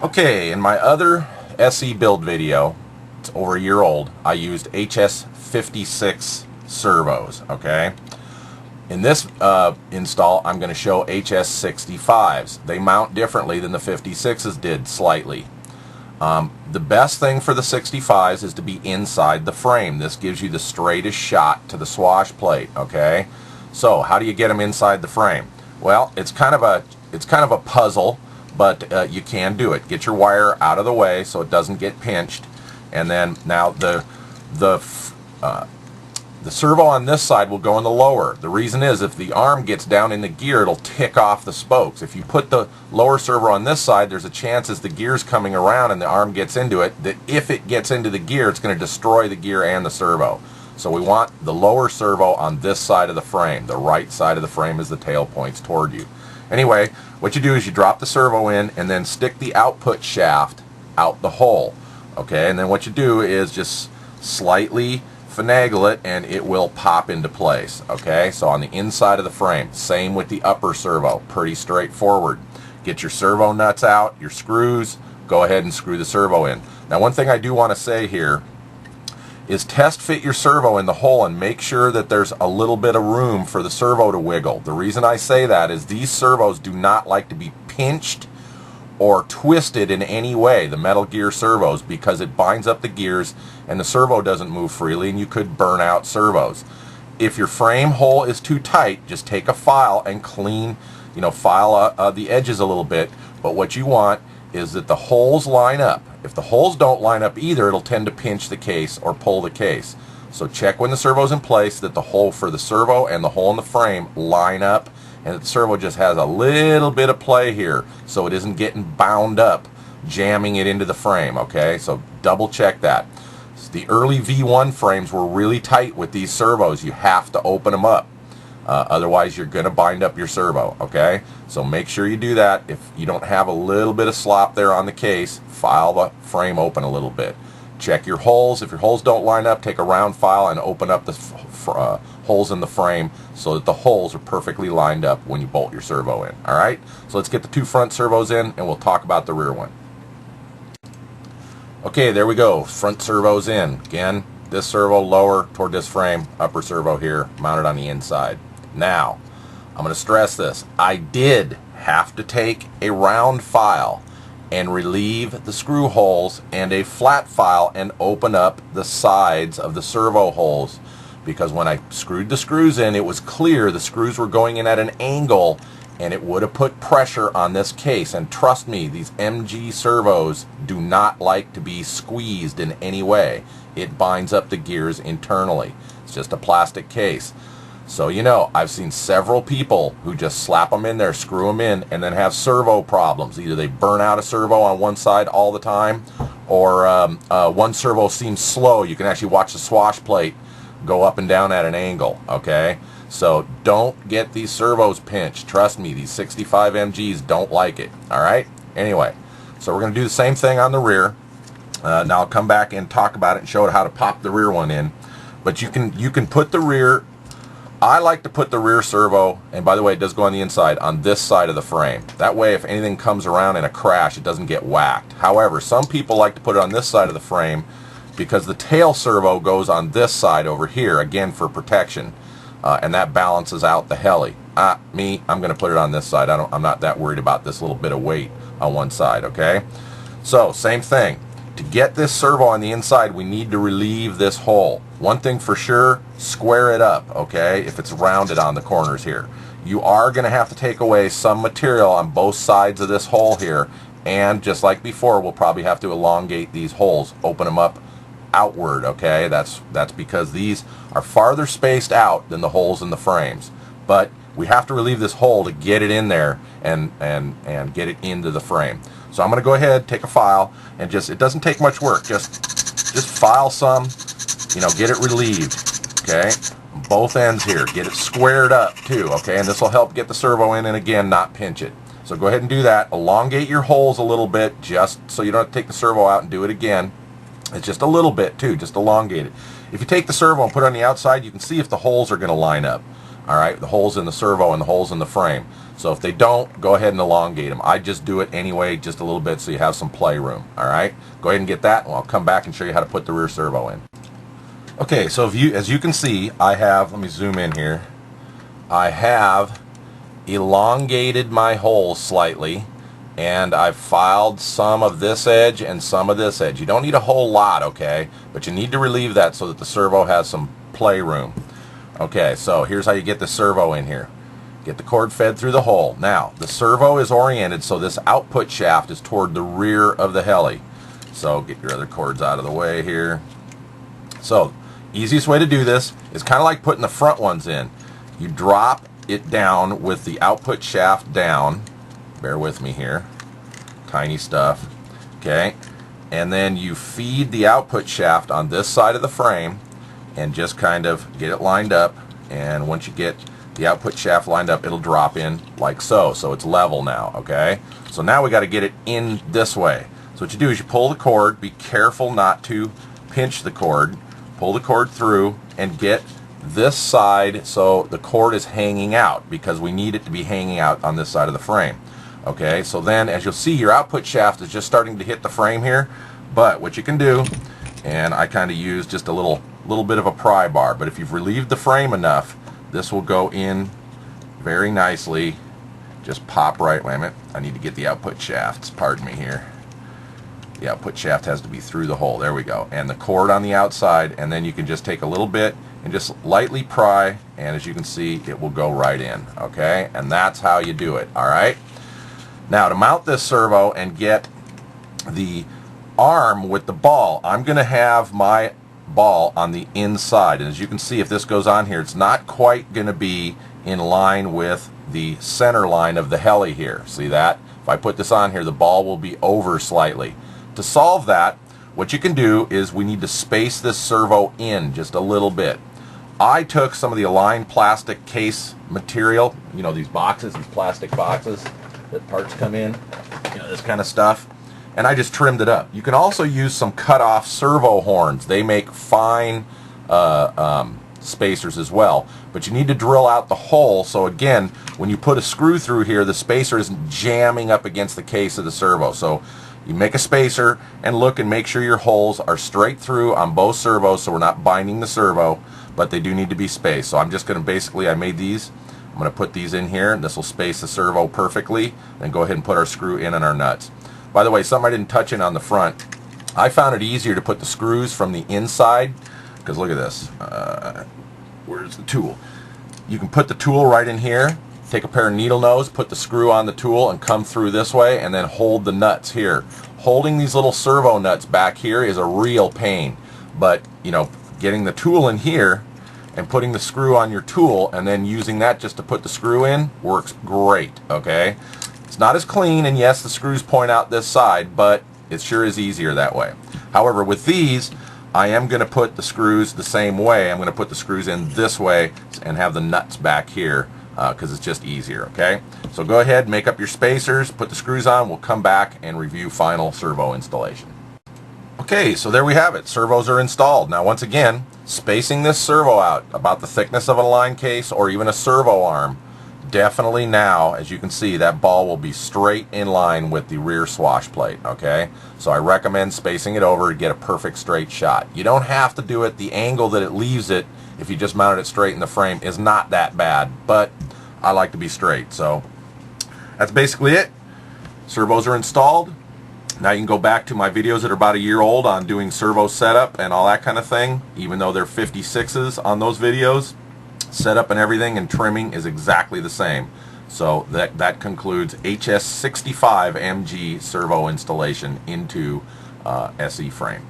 Okay, in my other SE build video, it's over a year old, I used HS56 servos, okay? In this install, I'm going to show HS65s. They mount differently than the 56s did slightly. The best thing for the 65s is to be inside the frame. This gives you the straightest shot to the swash plate, okay? So, how do you get them inside the frame? Well, it's kind of a puzzle, but you can do it. Get your wire out of the way so it doesn't get pinched, and then now the servo on this side will go in the lower. The reason is if the arm gets down in the gear, it'll tick off the spokes. If you put the lower servo on this side, there's a chance as the gear's coming around and the arm gets into it, that if it gets into the gear, it's going to destroy the gear and the servo. So we want the lower servo on this side of the frame. The right side of the frame as the tail points toward you. Anyway, what you do is you drop the servo in and then stick the output shaft out the hole. Okay, and then what you do is just slightly finagle it and it will pop into place. Okay, so on the inside of the frame, same with the upper servo, pretty straightforward. Get your servo nuts out, your screws, go ahead and screw the servo in. Now one thing I do want to say here is test fit your servo in the hole and make sure that there's a little bit of room for the servo to wiggle. The reason I say that is these servos do not like to be pinched or twisted in any way, the metal gear servos, because it binds up the gears and the servo doesn't move freely and you could burn out servos. If your frame hole is too tight, just take a file and clean, file the edges a little bit, but what you want is that the holes line up. If the holes don't line up either, it'll tend to pinch the case or pull the case. So check when the servo's in place that the hole for the servo and the hole in the frame line up, and that the servo just has a little bit of play here so it isn't getting bound up, jamming it into the frame, okay? So double check that. The early V1 frames were really tight with these servos. You have to open them up. Otherwise you're going to bind up your servo, okay? So make sure you do that. If you don't have a little bit of slop there on the case, file the frame open a little bit. Check your holes. If your holes don't line up, take a round file and open up the holes in the frame so that the holes are perfectly lined up when you bolt your servo in. Alright, so let's get the two front servos in and we'll talk about the rear one. Okay, there we go. Front servos in. Again, this servo lower toward this frame, upper servo here, mounted on the inside. Now, I'm going to stress this. I did have to take a round file and relieve the screw holes and a flat file and open up the sides of the servo holes, because when I screwed the screws in, it was clear the screws were going in at an angle and it would have put pressure on this case. And trust me, these MG servos do not like to be squeezed in any way. It binds up the gears internally. It's just a plastic case. So I've seen several people who just slap them in there, screw them in, and then have servo problems. Either they burn out a servo on one side all the time, or one servo seems slow. You can actually watch the swash plate go up and down at an angle, okay? So don't get these servos pinched. Trust me, these 65 MGs don't like it, all right? Anyway, so we're going to do the same thing on the rear. Now I'll come back and talk about it and show how to pop the rear one in. But you can put the rear, I like to put the rear servo, and by the way it does go on the inside, on this side of the frame. That way if anything comes around in a crash it doesn't get whacked. However, some people like to put it on this side of the frame because the tail servo goes on this side over here, again for protection, and that balances out the heli. I'm going to put it on this side. I'm not that worried about this little bit of weight on one side, okay? So same thing. To get this servo on the inside, we need to relieve this hole. One thing for sure, square it up, okay, if it's rounded on the corners here. You are going to have to take away some material on both sides of this hole here, and just like before, we'll probably have to elongate these holes, open them up outward, okay? That's because these are farther spaced out than the holes in the frames. But we have to relieve this hole to get it in there and get it into the frame. So I'm going to go ahead, take a file, and it doesn't take much work. Just file some, get it relieved, okay? Both ends here. Get it squared up too, okay? And this will help get the servo in and again, not pinch it. So go ahead and do that. Elongate your holes a little bit just so you don't have to take the servo out and do it again. It's just a little bit too, just elongate it. If you take the servo and put it on the outside, you can see if the holes are going to line up. All right, the holes in the servo and the holes in the frame. So if they don't, go ahead and elongate them. I just do it anyway, just a little bit, so you have some play room. All right, go ahead and get that, and I'll come back and show you how to put the rear servo in. Okay, so as you can see, I have, let me zoom in here, I have elongated my holes slightly, and I've filed some of this edge and some of this edge. You don't need a whole lot, okay, but you need to relieve that so that the servo has some play room. Okay, so here's how you get the servo in here. Get the cord fed through the hole. Now, the servo is oriented so this output shaft is toward the rear of the heli. So get your other cords out of the way here. So, easiest way to do this is kind of like putting the front ones in. You drop it down with the output shaft down. Bear with me here. Tiny stuff. Okay, and then you feed the output shaft on this side of the frame and just kind of get it lined up, and once you get the output shaft lined up, it'll drop in like so. So it's level now, okay? So now we got to get it in this way. So what you do is you pull the cord, be careful not to pinch the cord, pull the cord through and get this side so the cord is hanging out, because we need it to be hanging out on this side of the frame. Okay, so then as you'll see, your output shaft is just starting to hit the frame here, but what you can do, and I kind of use just a little bit of a pry bar, but if you've relieved the frame enough, this will go in very nicely. Just pop right, wait a minute, I need to get the output shafts, pardon me here. The output shaft has to be through the hole, there we go, and the cord on the outside, and then you can just take a little bit and just lightly pry, and as you can see, it will go right in, okay? And that's how you do it, all right? Now, to mount this servo and get the arm with the ball, I'm going to have my ball on the inside, and as you can see, if this goes on here, it's not quite going to be in line with the center line of the heli here. See that? If I put this on here, the ball will be over slightly. To solve that, what you can do is we need to space this servo in just a little bit. I took some of the Align plastic case material, you know, these boxes, these plastic boxes that parts come in, you know, this kind of stuff, and I just trimmed it up. You can also use some cut-off servo horns. They make fine spacers as well, but you need to drill out the hole, so again, when you put a screw through here, the spacer isn't jamming up against the case of the servo. So you make a spacer and look and make sure your holes are straight through on both servos, so we're not binding the servo, but they do need to be spaced. So I'm just going to basically, I made these, I'm going to put these in here, and this will space the servo perfectly, then go ahead and put our screw in and our nuts. By the way, something I didn't touch in on the front, I found it easier to put the screws from the inside, because look at this, where's the tool? You can put the tool right in here, take a pair of needle nose, put the screw on the tool and come through this way, and then hold the nuts here. Holding these little servo nuts back here is a real pain, but you know, getting the tool in here and putting the screw on your tool and then using that just to put the screw in works great, okay? It's not as clean, and yes, the screws point out this side, but it sure is easier that way. However, with these, I am going to put the screws the same way. I'm going to put the screws in this way and have the nuts back here because it's just easier, okay? So go ahead, make up your spacers, put the screws on, we'll come back and review final servo installation. Okay, so there we have it. Servos are installed. Now once again, spacing this servo out about the thickness of a line case or even a servo arm, definitely now, as you can see, that ball will be straight in line with the rear swash plate, okay? So I recommend spacing it over to get a perfect straight shot. You don't have to do it. The angle that it leaves it, if you just mounted it straight in the frame, is not that bad, but I like to be straight. So that's basically it. Servos are installed. Now you can go back to my videos that are about a year old on doing servo setup and all that kind of thing. Even though they're 56s on those videos, setup and everything and trimming is exactly the same. So that concludes HS65 MG servo installation into SE frame.